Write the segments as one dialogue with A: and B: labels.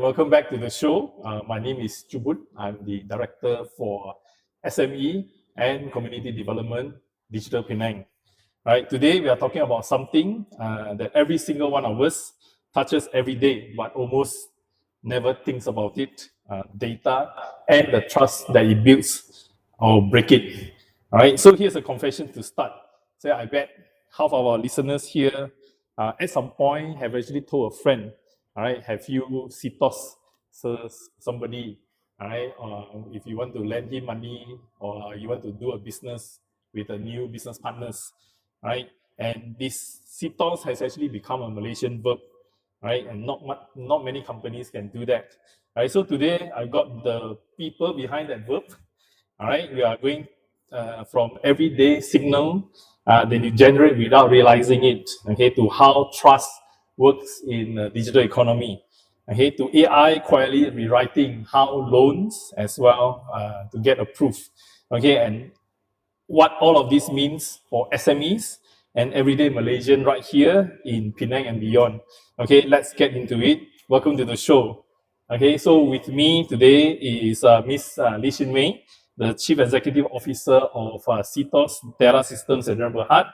A: welcome back to the show. My name is Chu Boon. I'm the Director for SME and Community Development, Digital Penang. Right, today we are talking about something that every single one of us touches every day, but almost never thinks about it, data and the trust that it builds or break it. All right, so here's a confession to start. So I bet half of our listeners here at some point have actually told a friend, all right, have you CTOS somebody, all right, if you want to lend him money or you want to do a business with a new business partners, right? And this CTOS has actually become a Malaysian verb, right? And not many companies can do that, right? So today I've got the people behind that verb, all right? We are going from everyday signal that you generate without realizing it, okay, to how trust works in the digital economy, okay, to AI quietly rewriting how loans as well to get approved, okay, and what all of this means for SMEs and everyday Malaysian right here in Penang and beyond. Okay, let's get into it. Welcome to the show. Okay, so with me today is Miss Shin Mei, the Chief Executive Officer of CTOS Data Systems at Berhad,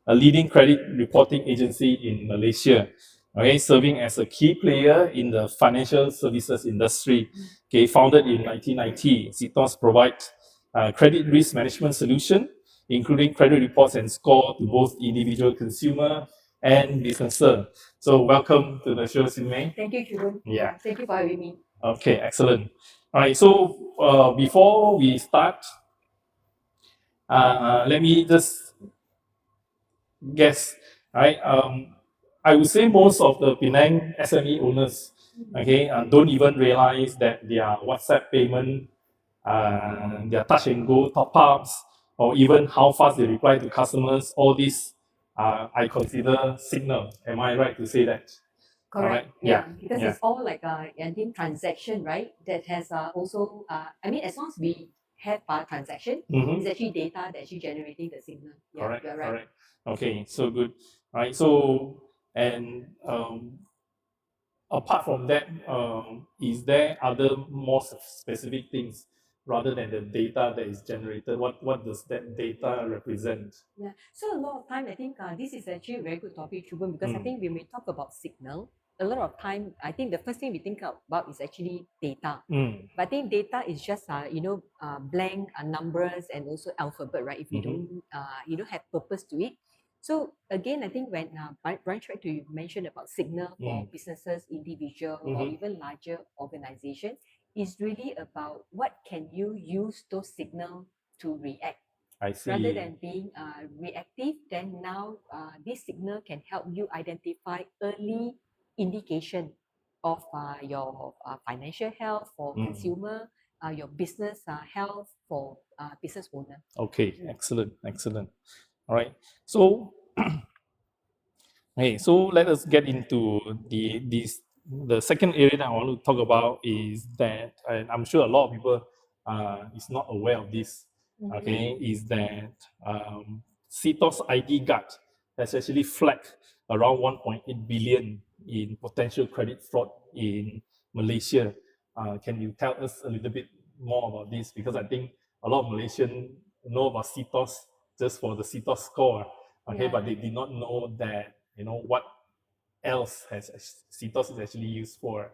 A: a leading credit reporting agency in Malaysia. Okay, serving as a key player in the financial services industry. Okay, founded in 1990, CTOS provides credit risk management solution, including credit reports and score to both individual consumer and businesses. So welcome to the show, Shin Mei.
B: Thank you, Chu Boon.
A: Yeah.
B: Thank you for having me.
A: Okay, excellent. All right, so before we start, let me just guess, right? I would say most of the Penang SME owners, okay, don't even realize that their WhatsApp payment, their touch and go top ups, or even how fast they reply to customers, all this I consider signal. Am I right to say that?
B: Correct.
A: Alright,
B: Yeah.
A: yeah,
B: Because
A: yeah.
B: it's all like I think transaction, right? That has also I mean, as long as we have transaction, it's actually data that actually generating the signal. Yeah,
A: Correct,
B: you're right.
A: correct. Okay, so good. Right, so and apart from that, is there other more specific things rather than the data that is generated? What does that data represent?
B: Yeah. So a lot of time, I think this is actually a very good topic, Chu Boon, because I think when we talk about signal, a lot of time, I think the first thing we think about is actually data. But I think data is just blank numbers and also alphabet, right? If you don't have purpose to it. So again, I think when Brian tried to mention about signal for businesses, individual, or even larger organization, is really about what can you use those signal to react.
A: I see.
B: Rather than being reactive, then now this signal can help you identify early indication of your financial health for consumer, your business health for business owner.
A: Okay, excellent, excellent. All right. So hey, so let us get into the second area that I want to talk about is that, and I'm sure a lot of people is not aware of this. Okay, is that CTOS ID Guard has actually flagged around 1.8 billion in potential credit fraud in Malaysia. Can you tell us a little bit more about this? Because I think a lot of Malaysians know about CTOS just for the CTOS score, okay, but they did not know that what else has CTOS is actually used for.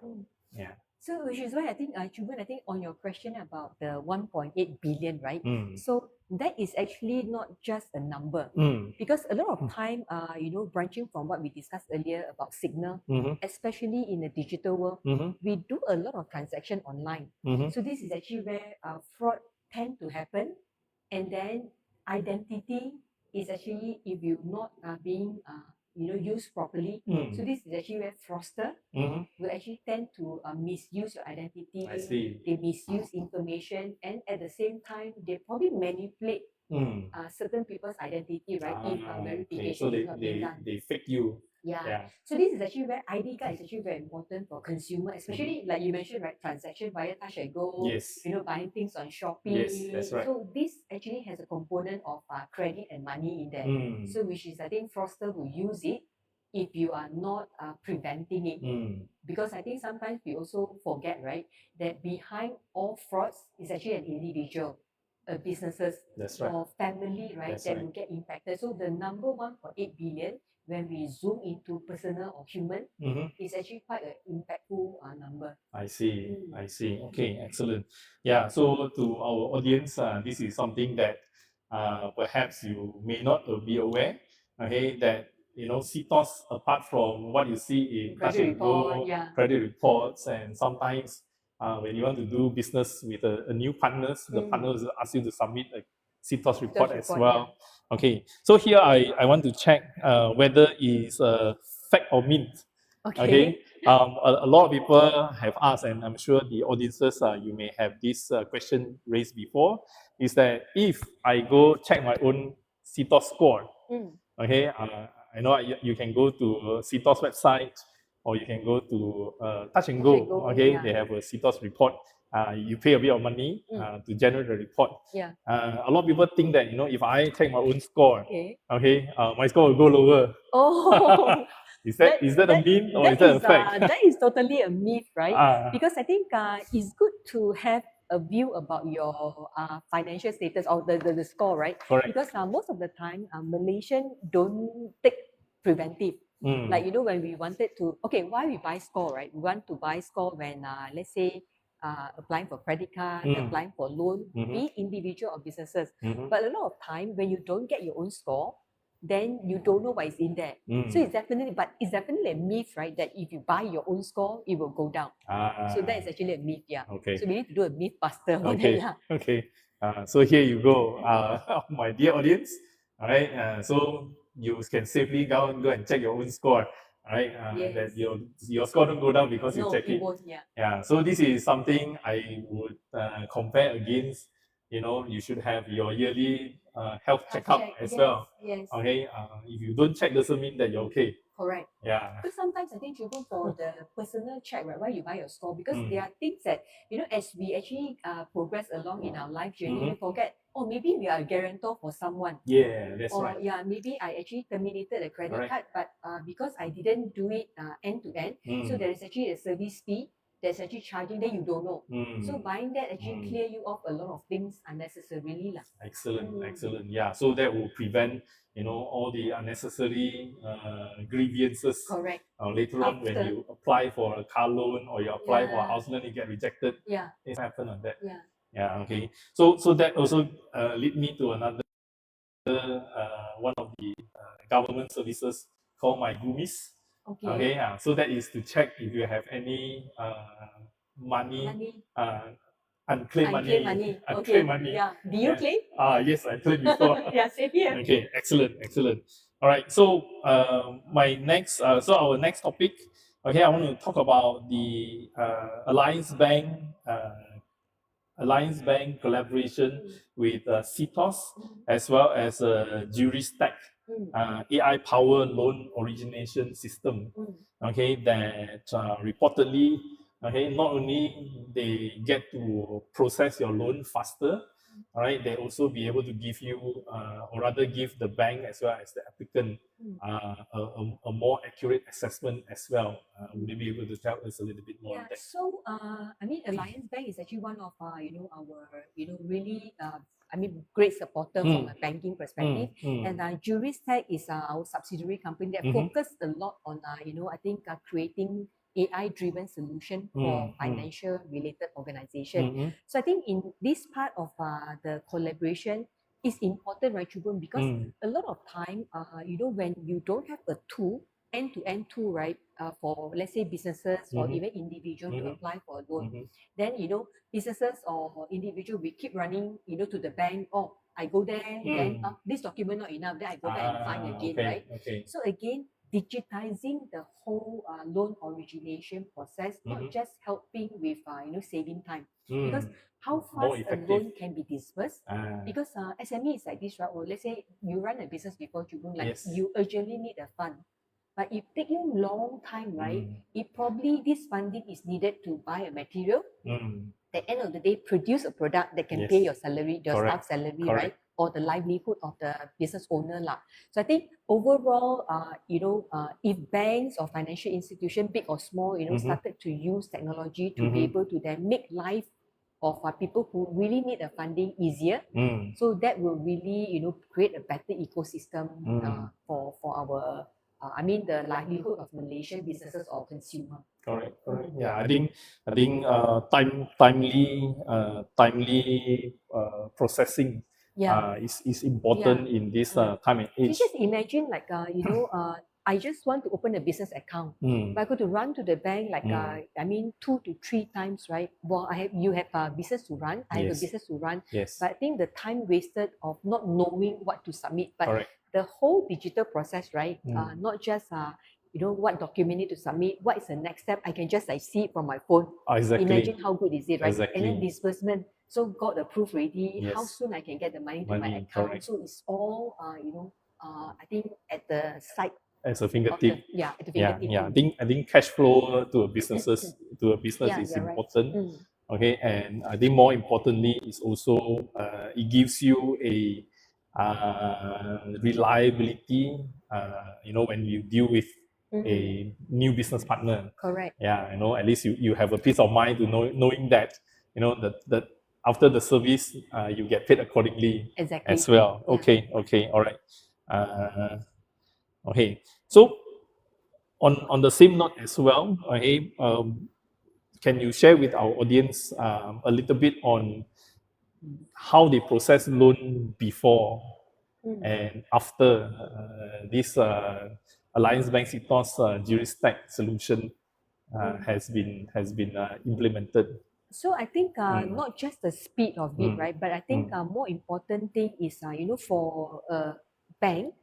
A: Yeah.
B: So which is why I think, Chu Boon, I think on your question about the 1.8 billion, right? So that is actually not just a number, because a lot of time, branching from what we discussed earlier about signal, especially in the digital world, we do a lot of transaction online. So this is actually where fraud tend to happen, and then identity is actually, if you not being used properly. So this is actually where fraudster will actually tend to misuse your identity.
A: I see.
B: They misuse information, and at the same time, they probably manipulate certain people's identity, right? If verification
A: so
B: is not being done.
A: they fake you.
B: Yeah. So this is actually where ID card is actually very important for consumer, especially like you mentioned, right? Transaction via touch and go.
A: Yes.
B: Buying things on Shopee.
A: Yes, that's right.
B: So this actually has a component of credit and money in there. So which is, I think, fraudster will use it if you are not preventing it. Because I think sometimes we also forget, right, that behind all frauds is actually an individual, businesses or family, right, that will get impacted. So the number 1.8 billion, when we zoom into personal or human, is actually quite an impactful number.
A: I see. I see. Okay, excellent. Yeah. So to our audience, this is something that perhaps you may not be aware. Okay, that CTOS, apart from what you see in touch
B: Credit
A: and go
B: report, yeah.
A: credit reports, and sometimes when you want to do business with a new partners, the partners will ask you to submit a CTOS report as well.
B: Yeah.
A: Okay, so here I want to check whether it's a fact or myth. Okay. A lot of people have asked, and I'm sure the audiences, you may have this question raised before, is that if I go check my own CTOS score, okay, I know you can go to CTOS website, or you can go to Touch and Go. Okay, they have a CTOS report. You pay a bit of money to generate the report.
B: Yeah.
A: A lot of people think that if I check my own score, okay, my score will go lower.
B: Oh.
A: Is that a myth or is that a fact?
B: That is totally a myth, right? Because I think it's good to have a view about your financial status or the score, right?
A: Correct.
B: Because most of the time, Malaysian don't take preventive. Like, when we wanted to, why we buy score, right? We want to buy score when, let's say, applying for credit card, applying for loan, be it individual or businesses. But a lot of time, when you don't get your own score, then you don't know what is in there. So it's definitely a myth, right? That if you buy your own score, it will go down. So that is actually a myth, yeah.
A: Okay.
B: So we need to do a myth buster.
A: Okay. So here you go, my dear audience. All right. So you can safely go and check your own score. All right. That your score don't go down because you check it.
B: Won't, yeah.
A: Yeah. So this is something I would compare against. You should have your yearly health checkup as well.
B: Yes.
A: Okay. If you don't check, doesn't mean that you're okay.
B: Correct.
A: Yeah.
B: Because sometimes I think for the personal check, right, why you buy your score, because there are things that as we actually progress along in our life journey, we forget. Oh, maybe we are a guarantor for someone.
A: Yeah, that's right.
B: Or yeah, maybe I actually terminated a credit card, but because I didn't do it end to end, so there is actually a service fee that's actually charging, then you don't know. So buying that actually clear you off a lot of things unnecessarily.
A: Excellent. Yeah. So that will prevent all the unnecessary grievances.
B: Correct.
A: Later on, when you apply for a car loan or you apply for a house loan, you get rejected.
B: Yeah.
A: Things happen on that.
B: Yeah.
A: Yeah. Okay. So that also lead me to another one of the government services called My Gumis. Okay. So that is to check if you have any money. Unclaimed money.
B: Yeah. Do you claim?
A: Yes, I claimed before.
B: Yeah, same here.
A: Okay, excellent. All right. So our next topic. Okay, I want to talk about the Alliance Bank collaboration with CTOS, as well as Jurisstack, AI-powered loan origination system. Okay, that reportedly, not only they get to process your loan faster, all right, they also be able to give you, or rather give the bank as well as the applicant a more accurate assessment as well. Would you be able to tell us a little bit more on that?
B: So Alliance Bank is actually one of our really great supporter from a banking perspective. And Jurisstack is our subsidiary company that focus a lot on creating AI-driven solution for financial related organization. So I think in this part of the collaboration is important, right, Chu Boon, because a lot of time, when you don't have a tool, end-to-end tool, right, for let's say businesses or even individual to apply for a loan, then businesses or individual, we keep running to the bank. Oh, I go there, then this document not enough, then I go back and find again, right? So again, digitizing the whole loan origination process, not just helping with saving time, because how fast a loan can be disbursed, because SME is like this, right? Or let's say you run a business before, like you urgently need a fund, but it take you long time, right? It probably this funding is needed to buy a material. At the end of the day, produce a product that can pay your salary, your staff salary, right? or the livelihood of the business owner lah. So I think overall, if banks or financial institution, big or small, started to use technology to be able to then make life of people who really need the funding easier. So that will really, create a better ecosystem for our, the livelihood of Malaysian businesses or consumer.
A: Correct. Yeah, I think timely processing is important in this time and age.
B: You just imagine I just want to open a business account. But I go to run to the bank 2 to 3 times, right? Well, you have a business to run, I have a business to run.
A: Yes.
B: But I think the time wasted of not knowing what to submit, but
A: Correct.
B: the whole digital process, right? Not just what document need to submit, what is the next step? I can just see it from my phone.
A: Exactly.
B: Imagine how good is it, right?
A: Exactly.
B: And then disbursement. So got the proof ready.
A: Yes.
B: How soon I can get the money to my account?
A: Correct.
B: So it's all I think at the side.
A: As a fingertip.
B: At the fingertip.
A: I think cash flow to a business is important.
B: Right.
A: Okay, and I think more importantly is also it gives you a reliability. When you deal with a new business partner.
B: Correct.
A: Yeah, at least you have a peace of mind to knowing that that after the service you get paid accordingly.
B: Exactly.
A: As well.
B: Yeah.
A: Okay, all right. Okay, so on the same note as well, okay, can you share with our audience a little bit on how they process loan before and after this Alliance Bank CTOS Jurisstack solution has been implemented?
B: So I think not just the speed of it, right? But I think more important thing is for a bank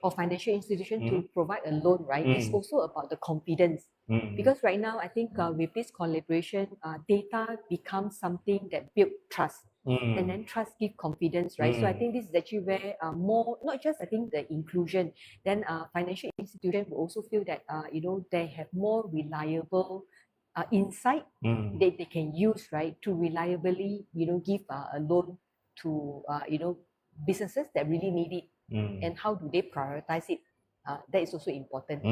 B: or financial institution to provide a loan, right? It's also about the confidence. Because right now, I think with this collaboration, data becomes something that builds trust. And then trust gives confidence, right? So I think this is actually where more, not just I think the inclusion, then financial institution will also feel that they have more reliable insight that they can use, right, to reliably give a loan to businesses that really need it, and how do they prioritize it. That is also important.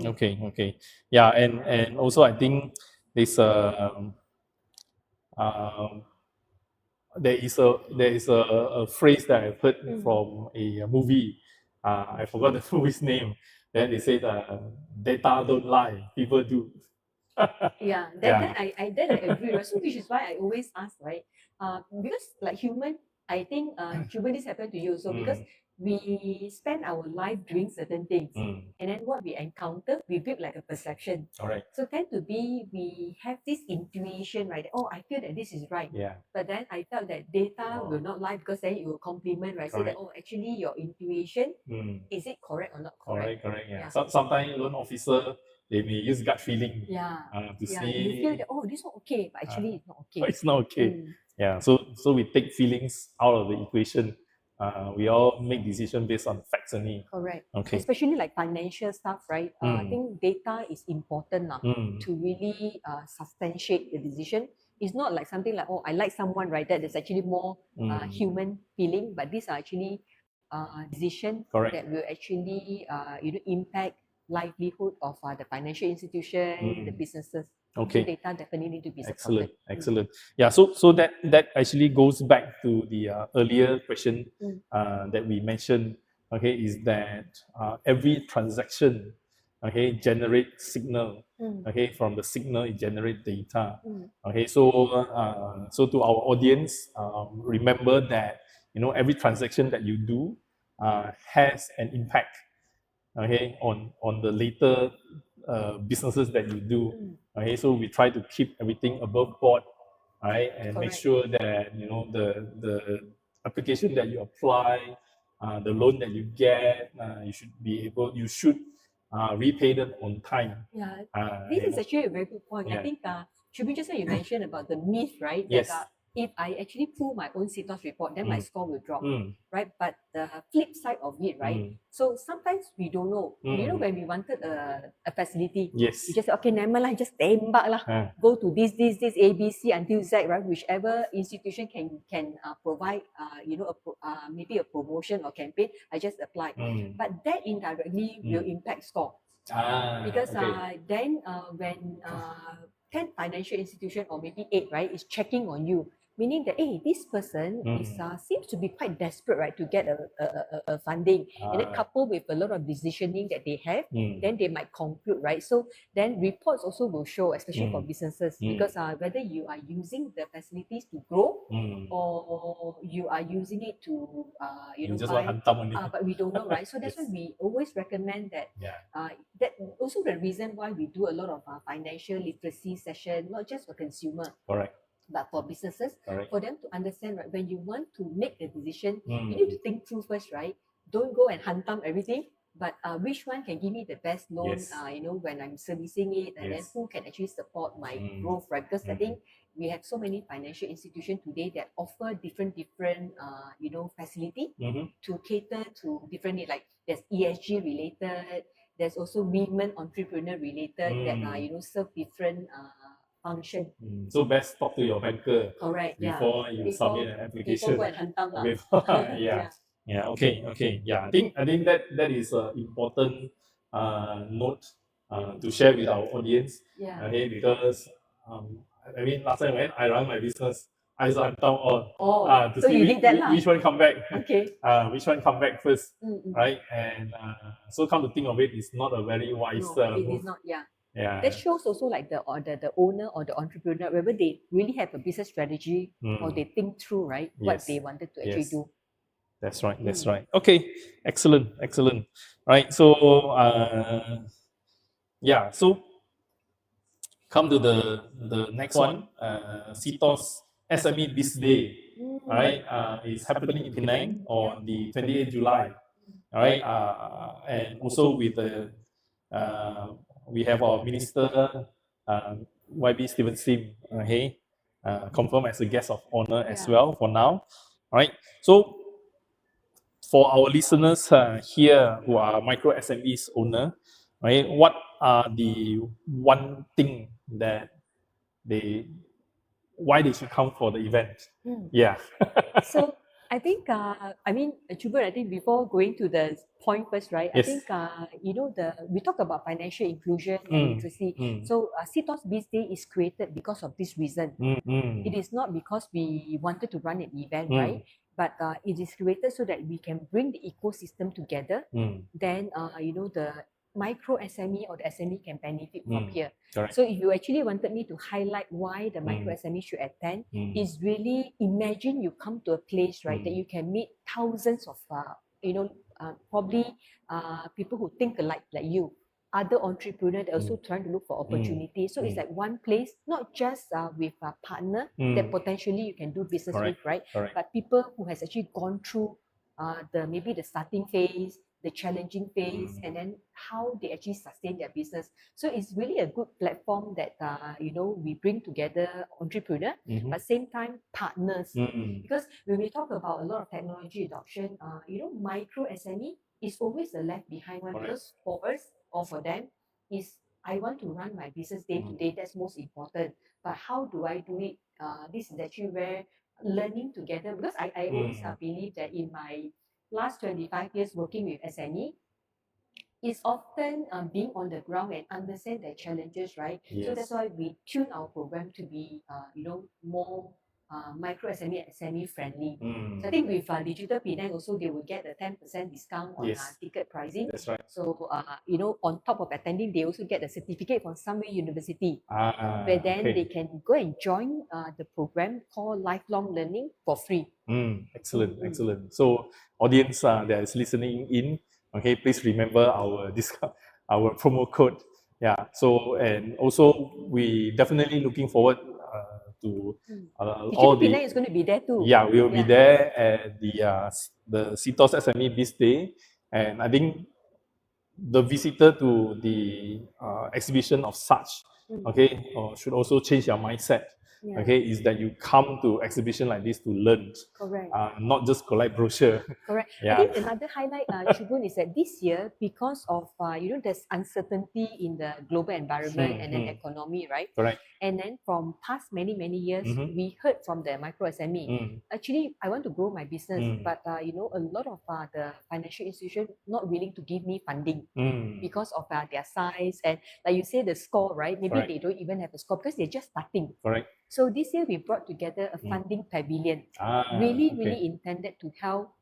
A: Okay. Yeah, and also I think there's there is a phrase that I've heard from a movie. I forgot the movie's name. Then they say data don't lie, people do.
B: That I agree. So which is why I always ask, right? Because like human, I think human, this happened to you. So because we spend our life doing certain things, and then what we encounter, we build like a perception.
A: All right.
B: So tend to be we have this intuition, right? Oh, I feel that this is right.
A: Yeah.
B: But then I felt that data will not lie because then it will complement, right? Correct. So that actually your intuition is it correct or not correct?
A: Correct. Yeah. Sometimes loan officer, they may use gut feeling. To see.
B: You feel that this is not okay, but actually it's not okay.
A: It's not okay. Yeah. So we take feelings out of the equation. We all make decisions based on facts only.
B: Correct.
A: Okay.
B: Especially like financial stuff, right? I think data is important to really substantiate the decision. It's not like something like, I like someone, right? That is actually more human feeling, but these are actually decisions that will actually impact livelihood of the financial institution, the businesses.
A: Okay.
B: So data definitely need to be supported.
A: Excellent. Yeah. So that actually goes back to the earlier question that we mentioned. Okay, is that every transaction, generate signal. Okay, from the signal it generate data. Okay, so to our audience, remember that every transaction that you do has an impact. Okay, on the later businesses that you do. Okay, so we try to keep everything above board, right, and make sure that the application that you apply, the loan that you get, you should repay them on time.
B: This is actually a very good point. I think Chu Boon, just now you mentioned about the myth, right?
A: Yes.
B: That if I actually pull my own CTOS report, then my score will drop, right? But the flip side of it, right? So sometimes we don't know. You know, when we wanted a facility,
A: Yes.
B: we just say, okay, never lah, just tembak lah. Go to this, A, B, C until Z, right? Whichever institution can provide, maybe a promotion or campaign, I just apply. But that indirectly will impact score. Because then when 10 financial institution or maybe 8, right, is checking on you, meaning that, hey, this person seems to be quite desperate, right, to get a funding. And then coupled with a lot of decisioning that they have, then they might conclude, right? So then reports also will show, especially for businesses, because whether you are using the facilities to grow or you are using it to,
A: You just
B: buy,
A: want hantam only.
B: but we don't know, right? So that's why we always recommend that. That also the reason why we do a lot of financial literacy session, not just for consumer,
A: Correct.
B: but for businesses,
A: Correct.
B: for them to understand, right, when you want to make a decision, you need to think through first, right? Don't go and hantam everything, but which one can give me the best loan,
A: Yes.
B: when I'm servicing it, and then who can actually support my growth, right? Because I think we have so many financial institutions today that offer different facility to cater to different needs. Like there's ESG related, there's also women entrepreneur related that serve different function.
A: So best talk to your banker.
B: Correct.
A: Before you submit an application.
B: Before go and hantam lah.
A: Yeah. Okay. Yeah. I think that is an important note to share with our audience.
B: Yeah.
A: Okay, because I mean last time when I run my business, I used to hantam all. To
B: so
A: see
B: you did that lah.
A: which one come back.
B: Okay.
A: Which one come back first, right? And so come to think of it, it's not a very wise
B: it
A: move.
B: is not. Yeah.
A: Yeah.
B: That shows also like the owner or the entrepreneur, whether they really have a business strategy or they think through, right, what they wanted to actually do.
A: That's right. Okay, excellent. Right, so so come to the next one, CTOS SME Biz Day, right? It's happening in Penang on the 28th July, right? And also with the we have our minister, YB Steven Sim, confirmed as a guest of honor as well for now. Right. So for our listeners here who are micro SMEs owner, right, what are the one thing that why they should come for the event? Yeah.
B: So I think, Chu Boon, I think before going to the point first, right?
A: Yes.
B: I think, we talk about financial inclusion and literacy. So CTOS Biz Day is created because of this reason. It is not because we wanted to run an event, right? But it is created so that we can bring the ecosystem together. Then, the micro SME or the SME can benefit from here.
A: Correct.
B: So if you actually wanted me to highlight why the micro SME should attend, is really imagine you come to a place, right, that you can meet thousands of, probably people who think alike like you, other entrepreneurs that are also trying to look for opportunities. So it's like one place, not just with a partner that potentially you can do business with, right? But people who has actually gone through maybe the starting phase, the challenging phase, and then how they actually sustain their business. So it's really a good platform that we bring together entrepreneur, but same time partners. Because when we talk about a lot of technology adoption, micro SME is always the left behind one. Because for us or for them is I want to run my business day to day. That's most important. But how do I do it? This is actually where learning together. Because I always believe that in my last 25 years working with SME, is often being on the ground and understand their challenges, right?
A: Yes.
B: So that's why we tune our program to be, more micro SME and SME friendly. So I think with Digital Penang also, they will get a 10% discount on ticket pricing.
A: That's right.
B: So, on top of attending, they also get a certificate from Sembang University, where then they can go and join the program called Lifelong Learning for free.
A: Excellent. So audience that is listening in, okay, please remember our discount, our promo code. Yeah. So and also we definitely looking forward to all the.
B: Penang is going to be there too.
A: Yeah, we will be there at the CTOS SME Biz Day, and I think the visitor to the exhibition of such, should also change your mindset.
B: Yeah.
A: okay, is that you come to exhibition like this to learn,
B: Correct.
A: not just collect brochure.
B: Correct.
A: Yeah.
B: I think another highlight, Chu Boon, is that this year, because of there's uncertainty in the global environment and then economy, right?
A: Correct.
B: And then from past many years, we heard from the micro SME. Actually, I want to grow my business, but a lot of the financial institutions not willing to give me funding because of their size, and like you say, the score, right? Maybe
A: Correct.
B: they don't even have a score because they're just starting.
A: Correct.
B: So this year we brought together a funding pavilion, really intended to help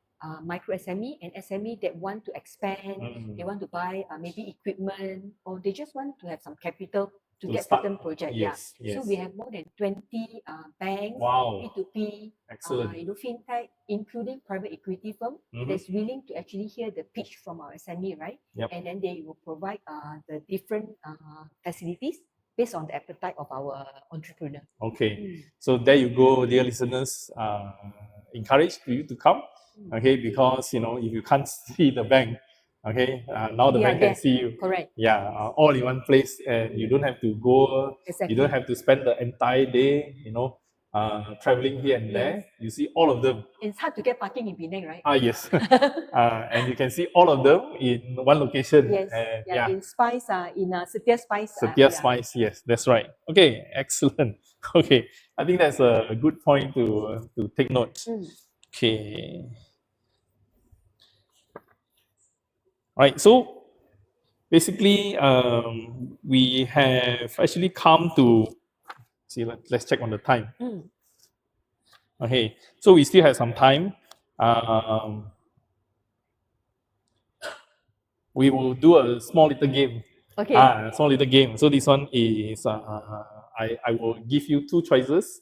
B: micro SME and SME that want to expand, they want to buy maybe equipment, or they just want to have some capital to get
A: start.
B: certain project.
A: Yes,
B: yeah.
A: yes.
B: So we have more than 20 banks,
A: Wow.
B: P2P,
A: Excellent.
B: fintech, including private equity firm that's willing to actually hear the pitch from our SME, right?
A: Yep.
B: And then they will provide the different facilities based on the appetite of our entrepreneur.
A: Okay, so there you go, dear listeners. Encourage you to come, okay, because if you can't see the bank, okay, now the bank can see you.
B: Correct.
A: Yeah, all in one place, and you don't have to go.
B: Exactly.
A: You don't have to spend the entire day, traveling here and there. You see all of them.
B: It's hard to get parking in Penang, right?
A: Yes. And you can see all of them in one location.
B: Yes.
A: And,
B: in Spice, in CTOS Spice.
A: CTOS Spice, yes, that's right. Okay, excellent. Okay, I think that's a good point to take note. Okay. Right, so basically, we have actually come to, let's check on the time. Okay, so we still have some time. We will do a small little game.
B: Okay.
A: Small little game. So this one is, I will give you two choices.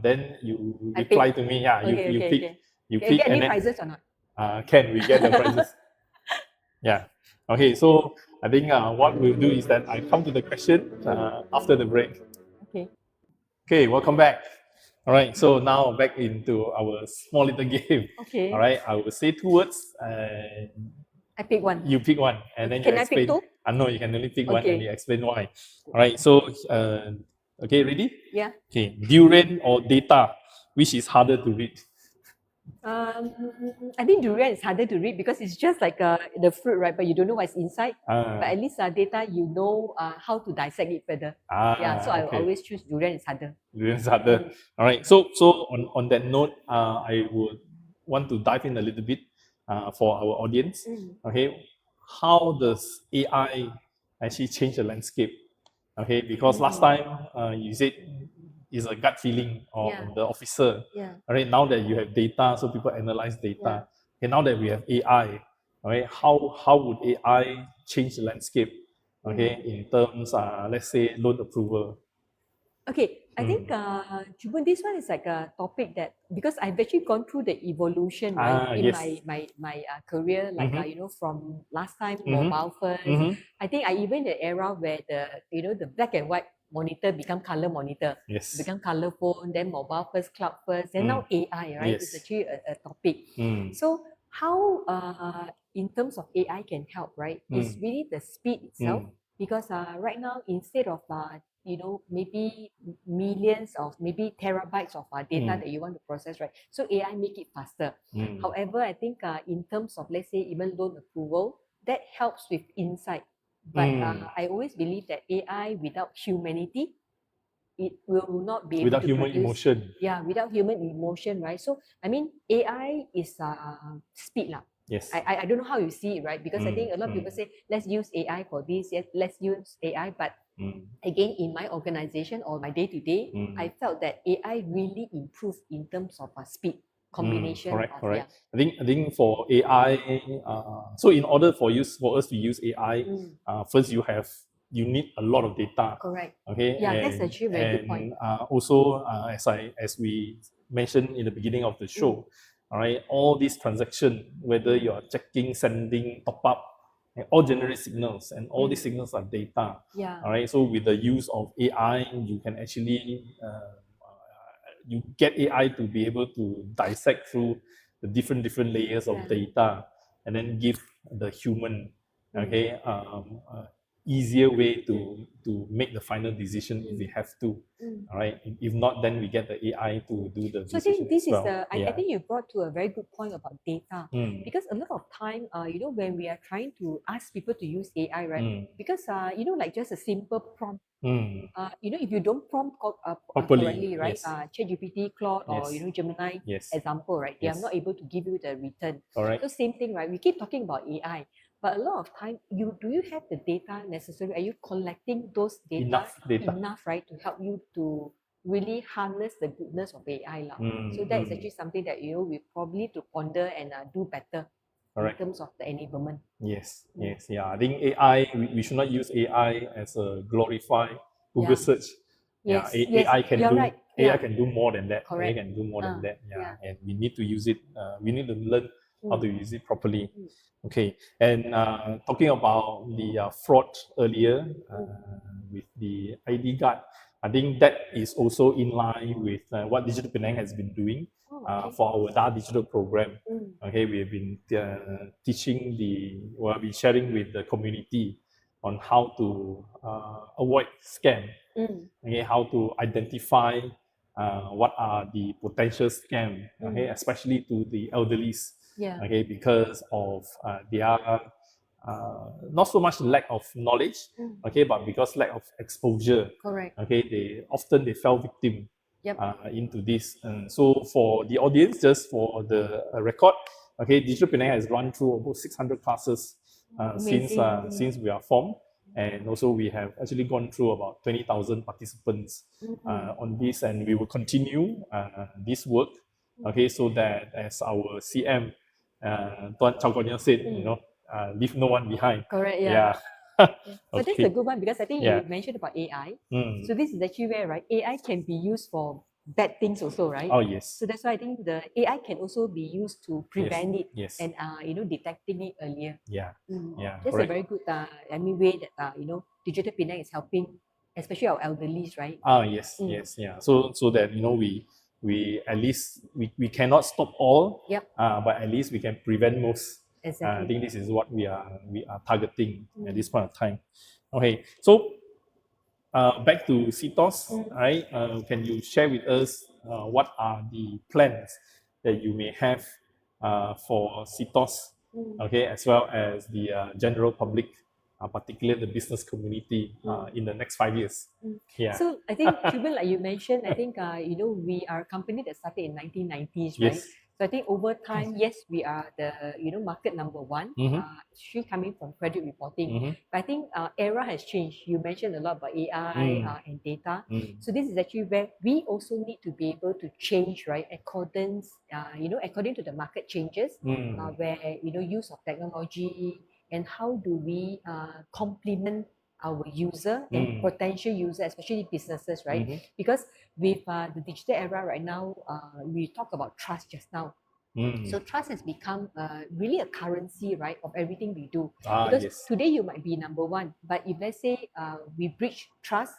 A: Then you reply to me. Yeah, you pick.
B: Okay.
A: You
B: Can
A: pick.
B: we get any prizes or not?
A: Can we get the prizes? Yeah. Okay. So I think what we'll do is that I come to the question after the break.
B: Okay.
A: Okay. Welcome back. All right. So now back into our small little game.
B: Okay.
A: All right. I will say two words.
B: I pick one.
A: You pick one, and then
B: Can
A: you explain.
B: I pick two?
A: No, you can only pick one, and you explain why. All right. So, okay, ready?
B: Yeah.
A: Okay. Durian or data, which is harder to read?
B: I think durian is harder to read because it's just like the fruit, right? But you don't know what's inside. But at least data, you know how to dissect it further. So I always choose durian is harder.
A: Durian is harder. All right. So on that note, I would want to dive in a little bit for our audience. Okay, how does AI actually change the landscape? Okay, because last time you said it's a gut feeling of the officer. All right, now that you have data, so people analyze data. Okay, now that we have AI, okay, how would AI change the landscape? Okay, in terms, let's say loan approval.
B: Okay, I think Chu Boon, this one is like a topic that, because I've actually gone through the evolution, right, in my career, like from last time mobile first. I think I even the era where the black and white monitor become color monitor, become color phone, then mobile first, cloud first, then now AI, right? It's actually a topic. So how in terms of AI can help, right? Is really the speed itself, because right now instead of maybe millions of maybe terabytes of data that you want to process, right? So AI make it faster. However, I think in terms of, let's say, even loan approval, that helps with insight. But I always believe that AI without humanity, it will not be able
A: without
B: to
A: human
B: produce,
A: emotion.
B: Yeah, without human emotion, right? So I mean, AI is speed lah.
A: Yes.
B: I don't know how you see it, right? Because I think a lot of people say, let's use AI for this, yes, let's use AI. But again, in my organization or my day-to-day, I felt that AI really improved in terms of speed, combination.
A: Correct. I think for AI, so in order for us to use AI, first you need a lot of data.
B: Correct.
A: Okay.
B: Yeah, that's actually a very good point.
A: Also, as we mentioned in the beginning of the show, all right, all these transactions, whether you're checking, sending, top up, all generate signals, and all these signals are data.
B: Yeah.
A: All right. So with the use of AI, you can actually you get AI to be able to dissect through the different layers of data, and then give the human, easier way to make the final decision if we have to. All right. If not, then we get the AI to do the
B: So I
A: decision
B: think this
A: as well.
B: is I think you brought to a very good point about data, because a lot of time, when we are trying to ask people to use AI, right? Because like just a simple prompt, if you don't prompt
A: Properly,
B: correctly, right?
A: yes.
B: ChatGPT, Claude, or
A: Yes.
B: Gemini,
A: Yes.
B: example, right? They are
A: Yes.
B: not able to give you the return.
A: Correct.
B: So same thing, right? We keep talking about AI, but a lot of time, do you have the data necessary? Are you collecting those data enough, right, to help you to really harness the goodness of AI lah. So that is actually something that we probably need to ponder and do better in terms of the enablement.
A: Yes, yes, yeah. I think AI, we should not use AI as a glorified Google search.
B: Yes,
A: AI can
B: you're
A: do
B: right.
A: AI can do more than that.
B: Correct.
A: AI can do more than that.
B: yeah.
A: And we need to use it. We need to learn how to use it properly. Okay, and talking about the fraud earlier with the ID card, I think that is also in line with what Digital Penang has been doing for our DA digital program. Okay, we have been teaching we'll be sharing with the community on how to avoid scam. Okay, how to identify what are the potential scam. Okay, especially to the elderlies.
B: Yeah.
A: Okay, because of their not so much lack of knowledge. Okay, but because lack of exposure.
B: Correct.
A: Okay, they fell victim.
B: Yep.
A: Into this. So for the audience, just for the record, okay, Digital Penang has run through about 600 classes since we are formed. And also we have actually gone through about 20,000 participants on this, and we will continue this work, okay, so that as our CM, Tuan Chow Guan Yeong said, leave no one behind.
B: Correct, yeah. So that's a good one, because I think you mentioned about AI. So this is actually where, right, AI can be used for bad things also, right?
A: Oh, yes.
B: So that's why I think the AI can also be used to prevent it
A: Yes.
B: and detecting it earlier.
A: Yeah.
B: That's a very good way that Digital Penang is helping, especially our elderlies, right?
A: Yes, yes, yeah. So that we at least we cannot stop all.
B: Yep.
A: But at least we can prevent most.
B: Exactly.
A: I think this is what we are targeting at this point of time. Okay, so back to CTOS, right? Can you share with us what are the plans that you may have for CTOS, okay, as well as the general public, particularly the business community, in the next 5 years? Yeah.
B: So I think, Chu Boon, like you mentioned, I think we are a company that started in 1990s, right?
A: Yes.
B: So I think over time, yes, we are the market number one. Actually coming from credit reporting. But I think era has changed. You mentioned a lot about AI and data. So this is actually where we also need to be able to change, right, according to the market changes, where use of technology, and how do we complement our user and potential user, especially businesses, right? Because with the digital era right now, we talk about trust just now. So trust has become really a currency, right, of everything we do. Because today you might be number one, but if let's say we breach trust,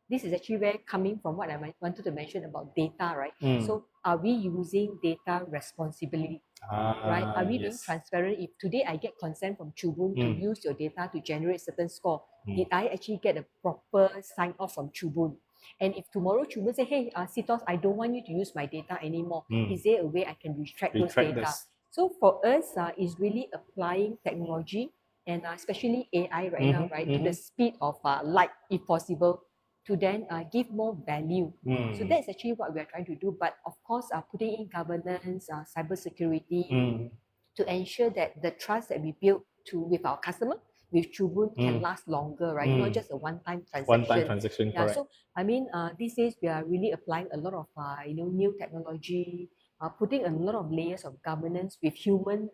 B: this is actually where coming from what I wanted to mention about data, right? So are we using data responsibly? Right? Are we being transparent? If today I get consent from Chu Boon to use your data to generate certain score, did I actually get a proper sign off from Chu Boon? And if tomorrow Chu Boon say, hey, CTOS, I don't want you to use my data anymore, is there a way I can retract those data? So for us, it's really applying technology, and especially AI right now, right, to the speed of light, if possible, to then give more value. So that's actually what we are trying to do. But of course, putting in governance, cybersecurity, to ensure that the trust that we build with our customer, with Chu Boon, can last longer, right? Not just a one-time transaction.
A: One-time transaction, correct.
B: So I mean, these days we are really applying a lot of new technology, putting a lot of layers of governance with human,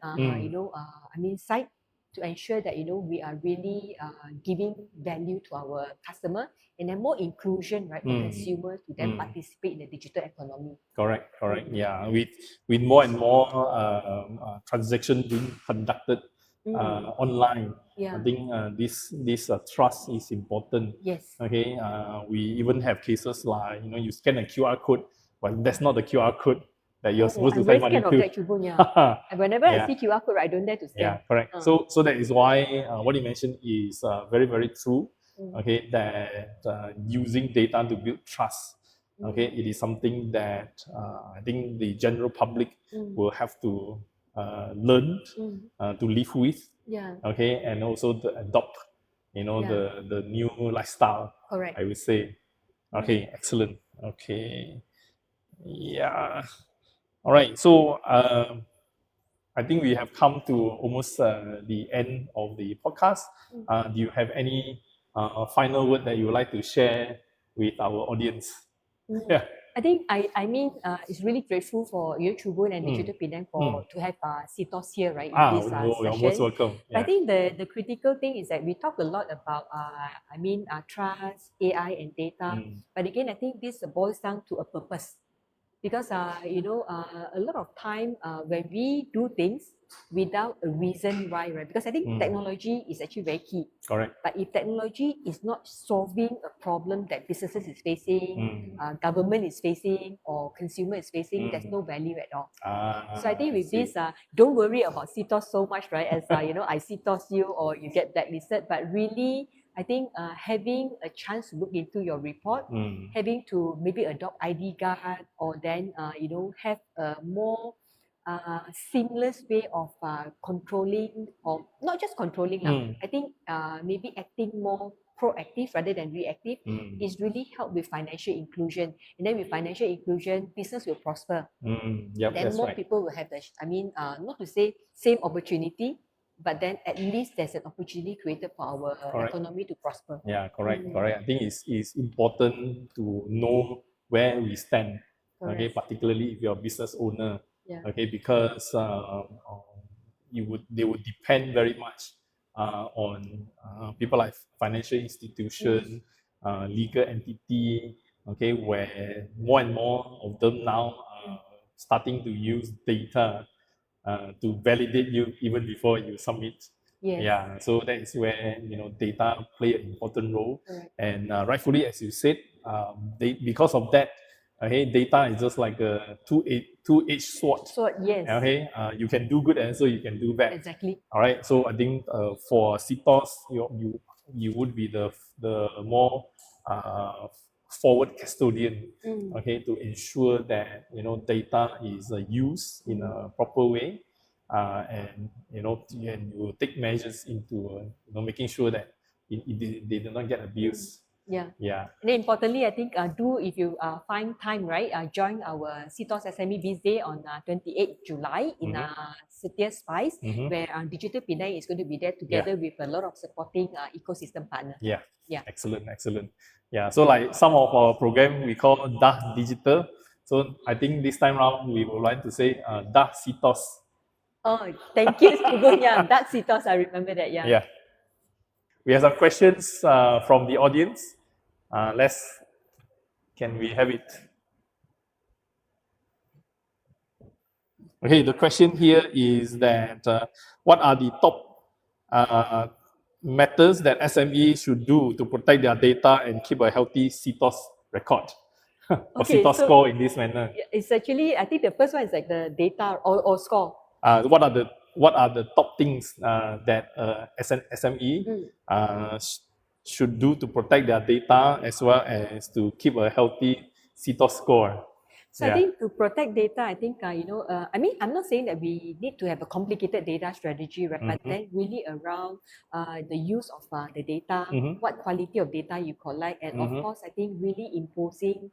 B: side, to ensure that we are really giving value to our customer, and then more inclusion, right, for consumers to then participate in the digital economy.
A: Correct. Yeah, with more and more transactions being conducted online. I think this trust is important.
B: Yes.
A: Okay. We even have cases like you scan a QR code, but that's not the QR code that you're supposed to
B: I'm
A: send
B: very
A: money
B: scared of
A: to.
B: that, Chu Boon, yeah. And whenever I
A: Yeah.
B: see QR code, I don't dare to scan.
A: Yeah, correct. So that is why what you mentioned is very, very true. Okay, that using data to build trust. Okay, it is something that I think the general public will have to learn to live with.
B: Yeah.
A: Okay, and also to adopt, the new lifestyle.
B: Correct.
A: I would say. Okay, excellent. Okay, yeah. All right. So I think we have come to almost the end of the podcast. Do you have any final word that you would like to share with our audience? Yeah.
B: I think it's really grateful for Chu Boon and Digital Penang to have CTOS here, right, in this
A: You're most
B: session.
A: welcome.
B: But I think the critical thing is that we talk a lot about trust, AI, and data. But again, I think this boils down to a purpose. Because a lot of time when we do things without a reason why, right? Because I think technology is actually very key.
A: Correct.
B: But if technology is not solving a problem that businesses is facing, government is facing, or consumer is facing, there's no value at all. So I think with this, don't worry about CTOS so much, right? As I CTOS you or you get blacklisted, but really, I think having a chance to look into your report, having to maybe adopt ID card, or then have a more seamless way of controlling, or not just controlling. I think maybe acting more proactive rather than reactive is really help with financial inclusion. And then with financial inclusion, business will prosper.
A: Yep,
B: then
A: that's
B: more
A: right.
B: people will have the, not to say same opportunity, but then at least there's an opportunity created for our economy to prosper.
A: Yeah, correct. I think it's important to know where we stand. Okay, particularly if you're a business owner.
B: Yeah.
A: Okay, because they would depend very much on people like financial institution, legal entity. Okay, where more and more of them now are starting to use data to validate you even before you submit.
B: Yes.
A: Yeah, so that is where data play an important role, and rightfully, as you said, because of that, okay, data is just like a two-edged sword.
B: Yes.
A: Okay, you can do good and so you can do bad.
B: Exactly.
A: All right, so I think for CTOS, you would be the more forward custodian, okay, to ensure that data is used in a proper way, and you take measures into making sure that they do not get abused.
B: Yeah.
A: Yeah.
B: And then importantly, I think do if you find time, right, join our CTOS SME Biz Day on 28th July in CTOS Spice, where Digital Penang is going to be there together with a lot of supporting ecosystem partners.
A: Yeah.
B: Yeah.
A: Excellent. Yeah. So like some of our program we call DAH Digital. So I think this time around we would like to say DAH CTOS.
B: Oh, thank you, Subun. Yeah, that's CTOS. I remember that. Yeah.
A: Yeah. We have some questions from the audience. Can we have it? Okay, the question here is that what are the top matters that SME should do to protect their data and keep a healthy CTOS record or CTOS score in this manner?
B: It's actually, I think the first one is like the data or score.
A: What are the top things that SME should do to protect their data as well as to keep a healthy CTOS score?
B: So I think to protect data, I think, I'm not saying that we need to have a complicated data strategy, right? But then really around the use of the data, what quality of data you collect, and of course, I think really imposing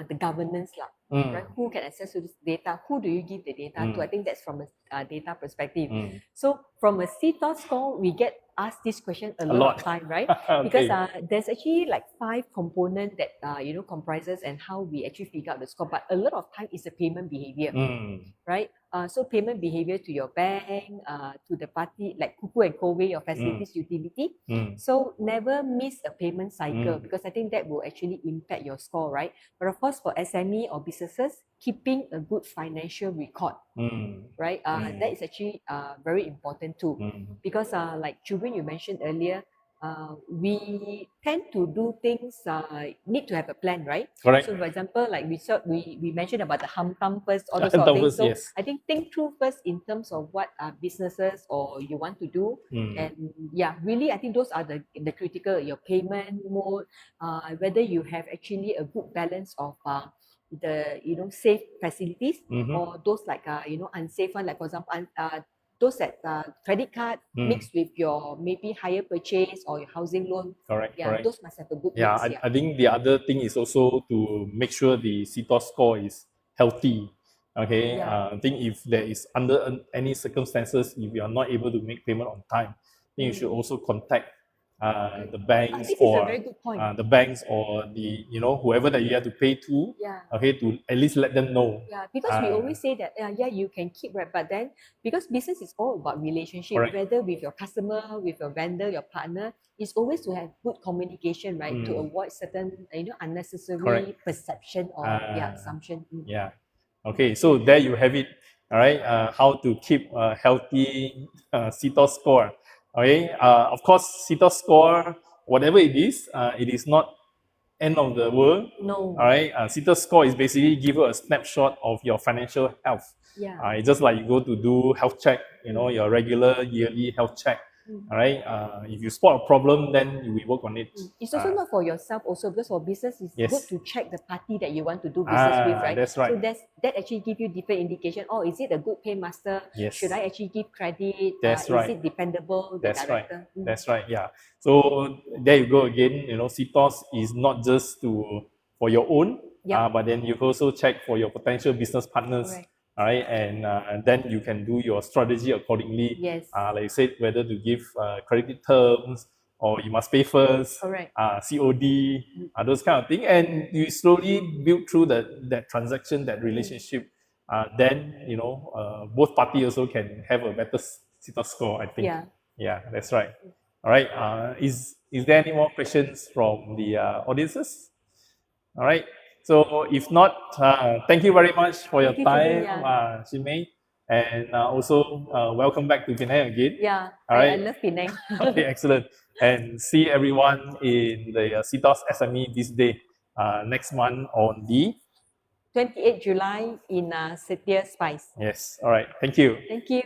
B: the governance, right? Who can access to this data? Who do you give the data to? I think that's from a data perspective. So from a CTOS score, we get asked this question a lot of time, right? Because there's actually like 5 components that comprises and how we actually figure out the score. But a lot of time is the payment behavior, right? So payment behavior to your bank, to the party like Kuku and Khooi, your facilities utility. So never miss a payment cycle, because I think that will actually impact your score, right? But of course, for SME or businesses, keeping a good financial record, right? That is actually very important too, because like Chu Boon, you mentioned earlier, we tend to do things, need to have a plan, right?
A: Correct.
B: So for example, like we mentioned about the ham first, all those sort of things. So
A: yes.
B: I think through first in terms of what businesses or you want to do. And yeah, really, I think those are the critical, your payment mode, whether you have actually a good balance of the safe facilities or those like unsafe one, like for example those that credit card mixed with your maybe higher purchase or your housing loan.
A: Correct.
B: Yeah,
A: correct.
B: those must have a good
A: Yeah,
B: mix.
A: I think the other thing is also to make sure the CTOS score is healthy. Okay, I think if there is under any circumstances, if you are not able to make payment on time, then you should also contact the banks
B: This is a
A: or
B: very good point.
A: the banks or the whoever that you have to pay to. Okay, to at least let them know.
B: Yeah, because we always say that you can keep, right, but then because business is all about relationship,
A: Correct.
B: whether with your customer, with your vendor, your partner, it's always to have good communication, right, to avoid certain unnecessary
A: Correct.
B: perception or assumption.
A: Yeah. Okay, so there you have it. All right, how to keep a healthy CTOS score. Okay, of course, CTOS score, whatever it is not end of the world.
B: No.
A: All right, CTOS score is basically give you a snapshot of your financial health.
B: Yeah.
A: It's just like you go to do health check, your regular yearly health check. All right, if you spot a problem, then we work on it.
B: It's also not for yourself also, because for business it's
A: Yes.
B: good to check the party that you want to do business with, right?
A: That's right.
B: So that actually give you different indication. Oh, is it a good paymaster?
A: Yes.
B: Should I actually give credit?
A: That's right.
B: Is it dependable? The
A: That's right.
B: director?
A: That's right. Yeah. So there you go again. CTOS is not just for your own, but then you also check for your potential business partners.
B: Correct.
A: All right, and then you can do your strategy accordingly.
B: Yes.
A: Like you said, whether to give credit terms or you must pay first.
B: Correct.
A: COD, those kind of things, and you slowly build through that transaction, that relationship. Then both parties also can have a better CTOS score, I think. Yeah, that's right. All right. Is there any more questions from the audiences? All right. So if not, thank you very much for your time, Shin Mei, and also welcome back to Penang again.
B: Yeah.
A: All right.
B: I love Penang.
A: Okay, excellent. And see everyone in the CTOS SME this day next month on the
B: 28 July in CTOS Spice.
A: Yes. All right. Thank you.
B: Thank you.